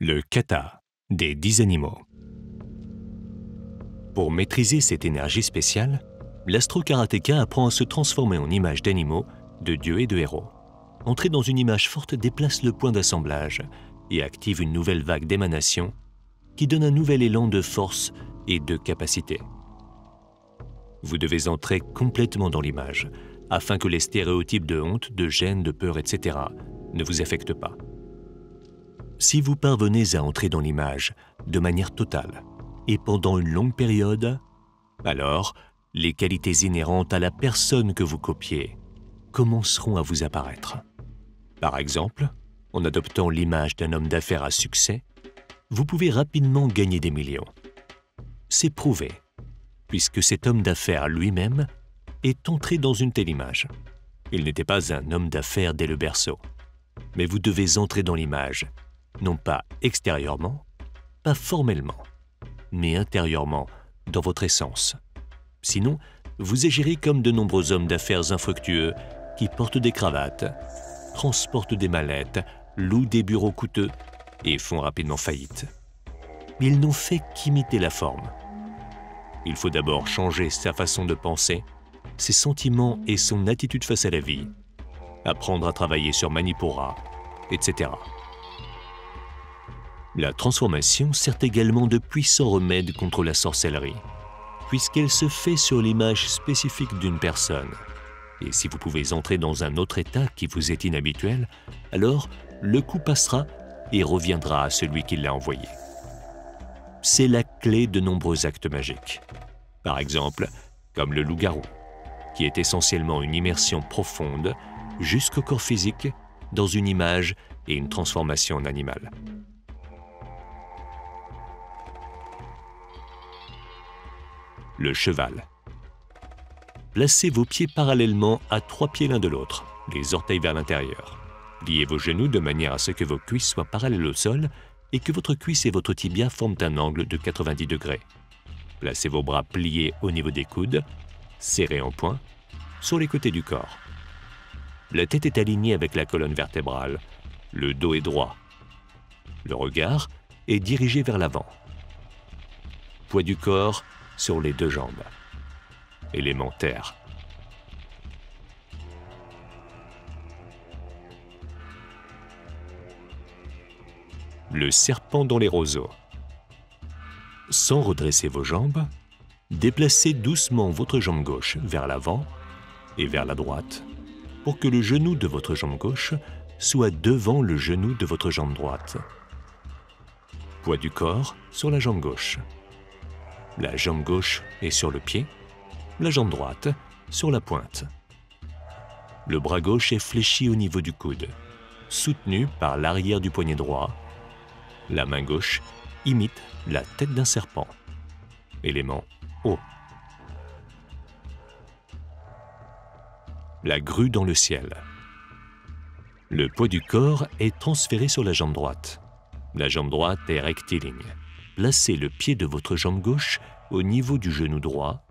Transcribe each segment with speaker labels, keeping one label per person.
Speaker 1: Le kata des 10 animaux. Pour maîtriser cette énergie spéciale, l'astro-karatéka apprend à se transformer en image d'animaux, de dieux et de héros. Entrer dans une image forte déplace le point d'assemblage et active une nouvelle vague d'émanation qui donne un nouvel élan de force et de capacité. Vous devez entrer complètement dans l'image afin que les stéréotypes de honte, de gêne, de peur, etc. ne vous affectent pas. Si vous parvenez à entrer dans l'image de manière totale et pendant une longue période, alors les qualités inhérentes à la personne que vous copiez commenceront à vous apparaître. Par exemple, en adoptant l'image d'un homme d'affaires à succès, vous pouvez rapidement gagner des millions. C'est prouvé, puisque cet homme d'affaires lui-même est entré dans une telle image. Il n'était pas un homme d'affaires dès le berceau, mais vous devez entrer dans l'image, non pas extérieurement, pas formellement, mais intérieurement, dans votre essence. Sinon, vous agirez comme de nombreux hommes d'affaires infructueux qui portent des cravates, transportent des mallettes, louent des bureaux coûteux et font rapidement faillite. Ils n'ont fait qu'imiter la forme. Il faut d'abord changer sa façon de penser, ses sentiments et son attitude face à la vie, apprendre à travailler sur Manipura, etc. La transformation sert également de puissant remède contre la sorcellerie, puisqu'elle se fait sur l'image spécifique d'une personne. Et si vous pouvez entrer dans un autre état qui vous est inhabituel, alors le coup passera et reviendra à celui qui l'a envoyé. C'est la clé de nombreux actes magiques. Par exemple, comme le loup-garou, qui est essentiellement une immersion profonde jusqu'au corps physique dans une image et une transformation en animal. Le cheval. Placez vos pieds parallèlement à 3 pieds l'un de l'autre, les orteils vers l'intérieur. Pliez vos genoux de manière à ce que vos cuisses soient parallèles au sol et que votre cuisse et votre tibia forment un angle de 90 degrés. Placez vos bras pliés au niveau des coudes, serrés en poing, sur les côtés du corps. La tête est alignée avec la colonne vertébrale, le dos est droit. Le regard est dirigé vers l'avant. Poids du corps sur les 2 jambes. Élémentaire. Le serpent dans les roseaux. Sans redresser vos jambes, déplacez doucement votre jambe gauche vers l'avant et vers la droite pour que le genou de votre jambe gauche soit devant le genou de votre jambe droite. Poids du corps sur la jambe gauche. La jambe gauche est sur le pied, la jambe droite sur la pointe. Le bras gauche est fléchi au niveau du coude, soutenu par l'arrière du poignet droit. La main gauche imite la tête d'un serpent. Élément haut. La grue dans le ciel. Le poids du corps est transféré sur la jambe droite. La jambe droite est rectiligne. Placez le pied de votre jambe gauche au niveau du genou droit,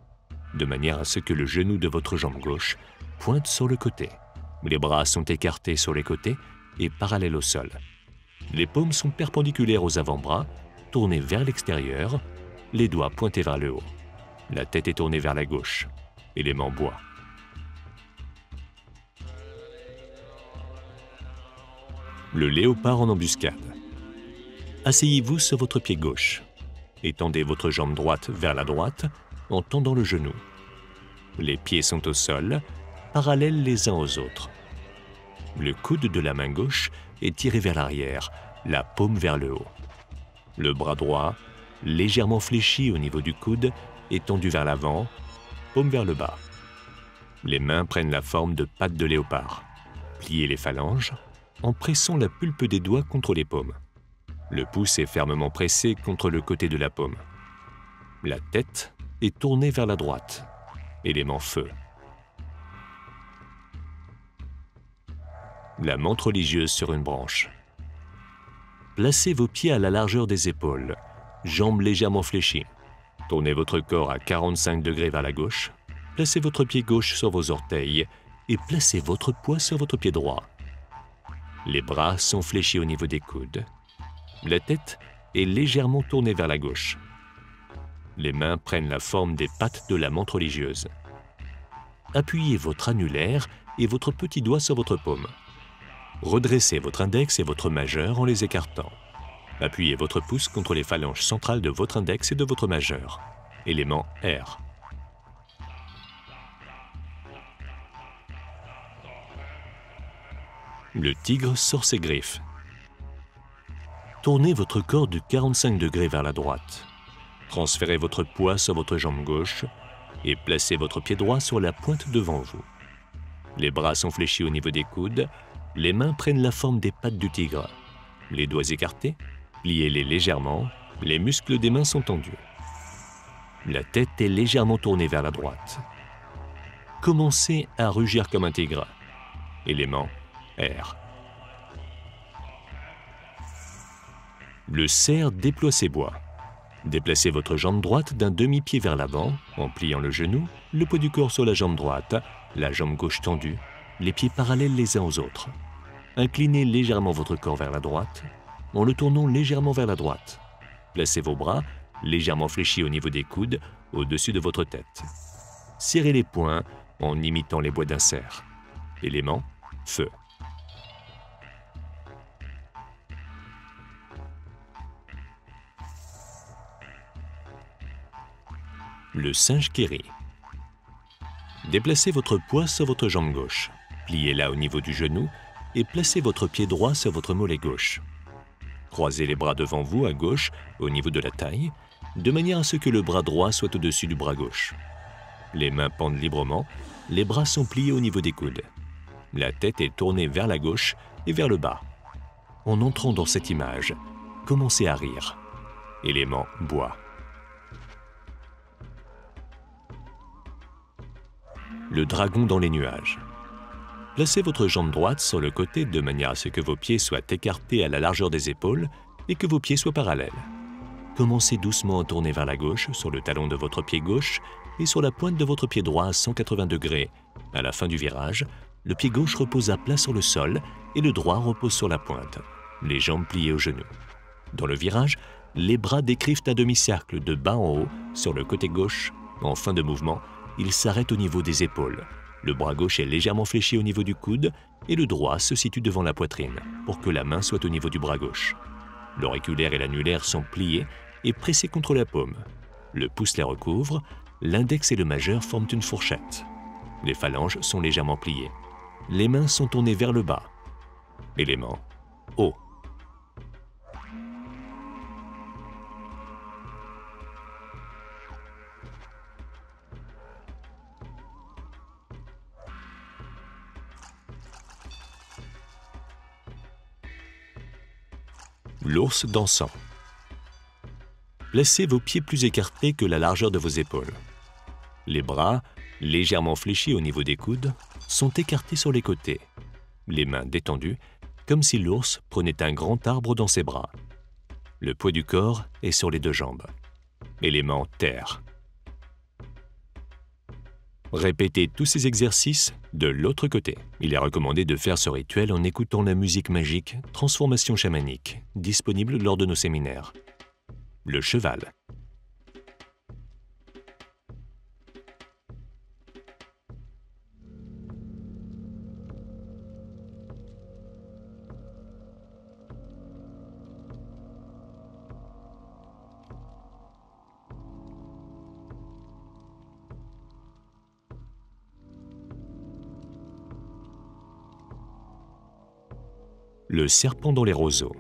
Speaker 1: de manière à ce que le genou de votre jambe gauche pointe sur le côté. Les bras sont écartés sur les côtés et parallèles au sol. Les paumes sont perpendiculaires aux avant-bras, tournées vers l'extérieur, les doigts pointés vers le haut. La tête est tournée vers la gauche. Élément bois. Le léopard en embuscade. Asseyez-vous sur votre pied gauche. Étendez votre jambe droite vers la droite en tendant le genou. Les pieds sont au sol, parallèles les uns aux autres. Le coude de la main gauche est tiré vers l'arrière, la paume vers le haut. Le bras droit, légèrement fléchi au niveau du coude, est tendu vers l'avant, paume vers le bas. Les mains prennent la forme de pattes de léopard. Pliez les phalanges en pressant la pulpe des doigts contre les paumes. Le pouce est fermement pressé contre le côté de la paume. La tête est tournée vers la droite. Élément feu. La menthe religieuse sur une branche. Placez vos pieds à la largeur des épaules, jambes légèrement fléchies. Tournez votre corps à 45 degrés vers la gauche. Placez votre pied gauche sur vos orteils et placez votre poids sur votre pied droit. Les bras sont fléchis au niveau des coudes. La tête est légèrement tournée vers la gauche. Les mains prennent la forme des pattes de la menthe religieuse. Appuyez votre annulaire et votre petit doigt sur votre paume. Redressez votre index et votre majeur en les écartant. Appuyez votre pouce contre les phalanges centrales de votre index et de votre majeur. Élément R. Le tigre sort ses griffes. Tournez votre corps de 45 degrés vers la droite. Transférez votre poids sur votre jambe gauche et placez votre pied droit sur la pointe devant vous. Les bras sont fléchis au niveau des coudes, les mains prennent la forme des pattes du tigre. Les doigts écartés, pliez-les légèrement, les muscles des mains sont tendus. La tête est légèrement tournée vers la droite. Commencez à rugir comme un tigre. Élément R. Le cerf déploie ses bois. Déplacez votre jambe droite d'un demi-pied vers l'avant, en pliant le genou, le poids du corps sur la jambe droite, la jambe gauche tendue, les pieds parallèles les uns aux autres. Inclinez légèrement votre corps vers la droite, en le tournant légèrement vers la droite. Placez vos bras, légèrement fléchis au niveau des coudes, au-dessus de votre tête. Serrez les poings en imitant les bois d'un cerf. Élément feu. Le singe qui rit. Déplacez votre poids sur votre jambe gauche. Pliez-la au niveau du genou et placez votre pied droit sur votre mollet gauche. Croisez les bras devant vous à gauche, au niveau de la taille, de manière à ce que le bras droit soit au-dessus du bras gauche. Les mains pendent librement, les bras sont pliés au niveau des coudes. La tête est tournée vers la gauche et vers le bas. En entrant dans cette image, commencez à rire. Élément bois. Le dragon dans les nuages. Placez votre jambe droite sur le côté de manière à ce que vos pieds soient écartés à la largeur des épaules et que vos pieds soient parallèles. Commencez doucement à tourner vers la gauche sur le talon de votre pied gauche et sur la pointe de votre pied droit à 180 degrés. À la fin du virage, le pied gauche repose à plat sur le sol et le droit repose sur la pointe, les jambes pliées aux genoux. Dans le virage, les bras décrivent un demi-cercle de bas en haut sur le côté gauche. En fin de mouvement, il s'arrête au niveau des épaules. Le bras gauche est légèrement fléchi au niveau du coude et le droit se situe devant la poitrine pour que la main soit au niveau du bras gauche. L'auriculaire et l'annulaire sont pliés et pressés contre la paume. Le pouce les recouvre, l'index et le majeur forment une fourchette. Les phalanges sont légèrement pliées. Les mains sont tournées vers le bas. Élément O. L'ours dansant. Placez vos pieds plus écartés que la largeur de vos épaules. Les bras, légèrement fléchis au niveau des coudes, sont écartés sur les côtés. Les mains détendues, comme si l'ours prenait un grand arbre dans ses bras. Le poids du corps est sur les deux jambes. Élément terre. Répétez tous ces exercices de l'autre côté. Il est recommandé de faire ce rituel en écoutant la musique magique Transformation chamanique, disponible lors de nos séminaires. Le cheval. Le serpent dans les roseaux.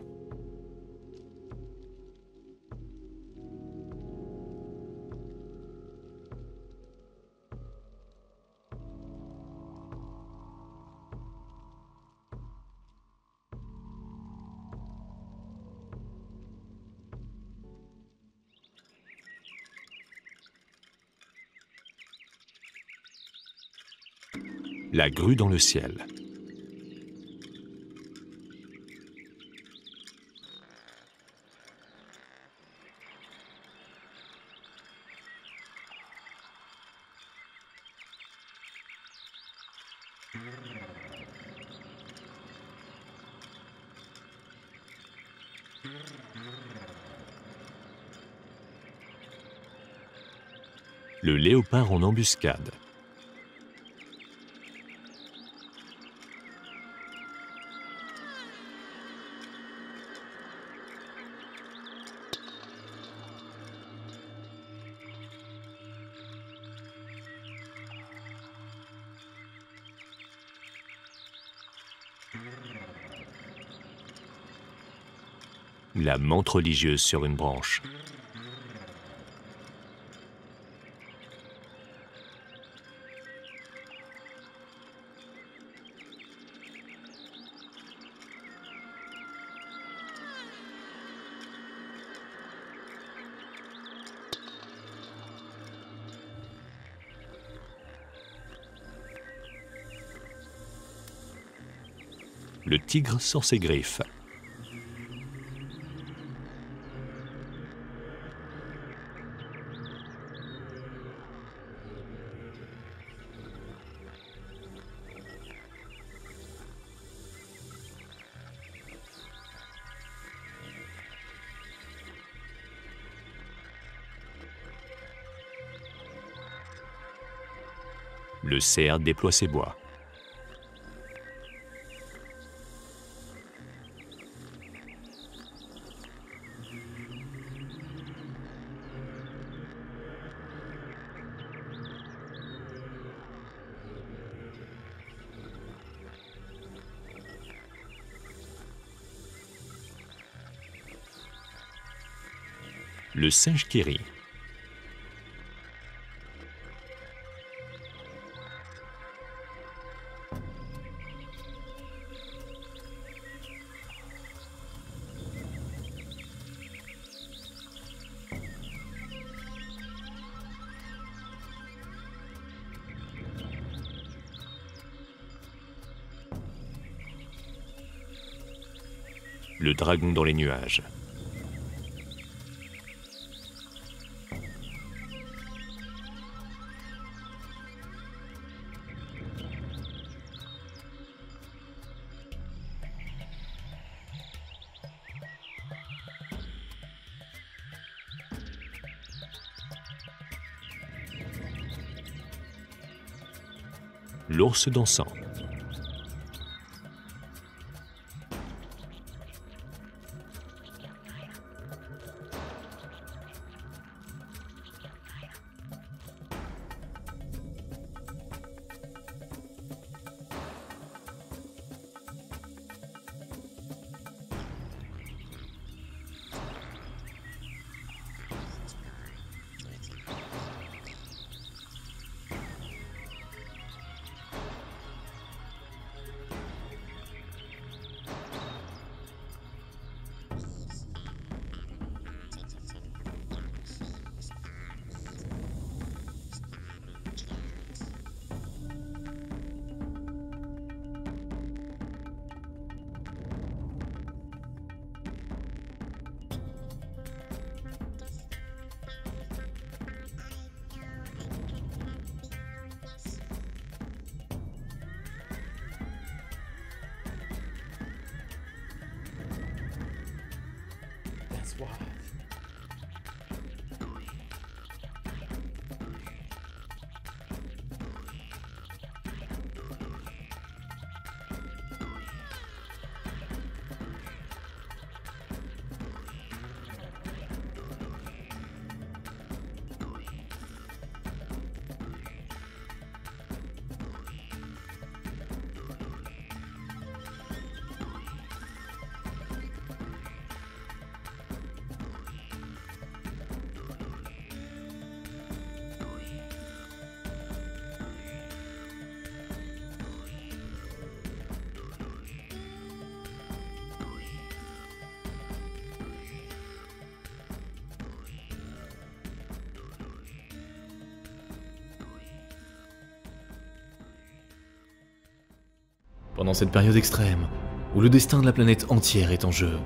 Speaker 1: La grue dans le ciel. Le léopard en embuscade. La menthe religieuse sur une branche. Le tigre sort ses griffes. Le cerf déploie ses bois. Le singe qui rit. Le dragon dans les nuages. L'ours dansant.
Speaker 2: Pendant cette période extrême, où le destin de la planète entière est en jeu,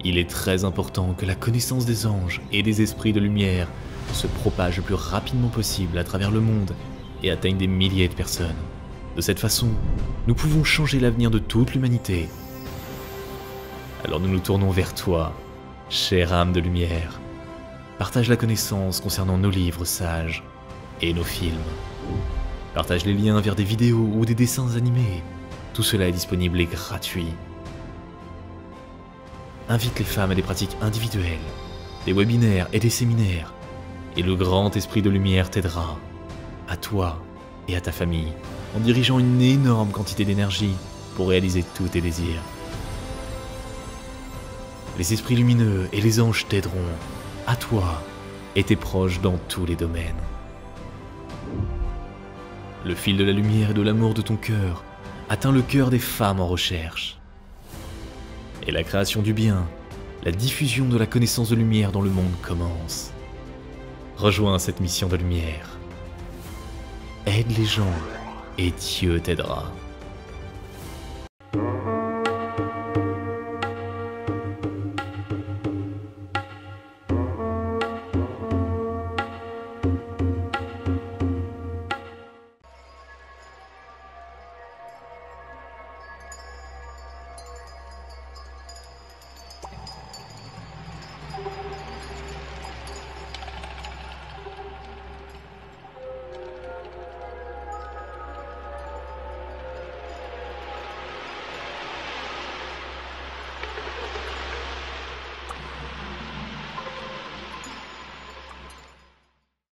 Speaker 2: il est très important que la connaissance des anges et des esprits de lumière se propage le plus rapidement possible à travers le monde et atteigne des milliers de personnes. De cette façon, nous pouvons changer l'avenir de toute l'humanité. Alors nous nous tournons vers toi, chère âme de lumière. Partage la connaissance concernant nos livres sages et nos films. Partage les liens vers des vidéos ou des dessins animés. Tout cela est disponible et gratuit. Invite les femmes à des pratiques individuelles, des webinaires et des séminaires. Et le grand esprit de lumière t'aidera, à toi et à ta famille, en dirigeant une énorme quantité d'énergie pour réaliser tous tes désirs. Les esprits lumineux et les anges t'aideront, à toi et tes proches dans tous les domaines. Le fil de la lumière et de l'amour de ton cœur atteint le cœur des femmes en recherche. Et la création du bien, la diffusion de la connaissance de lumière dans le monde commence. Rejoins cette mission de lumière. Aide les gens et Dieu t'aidera.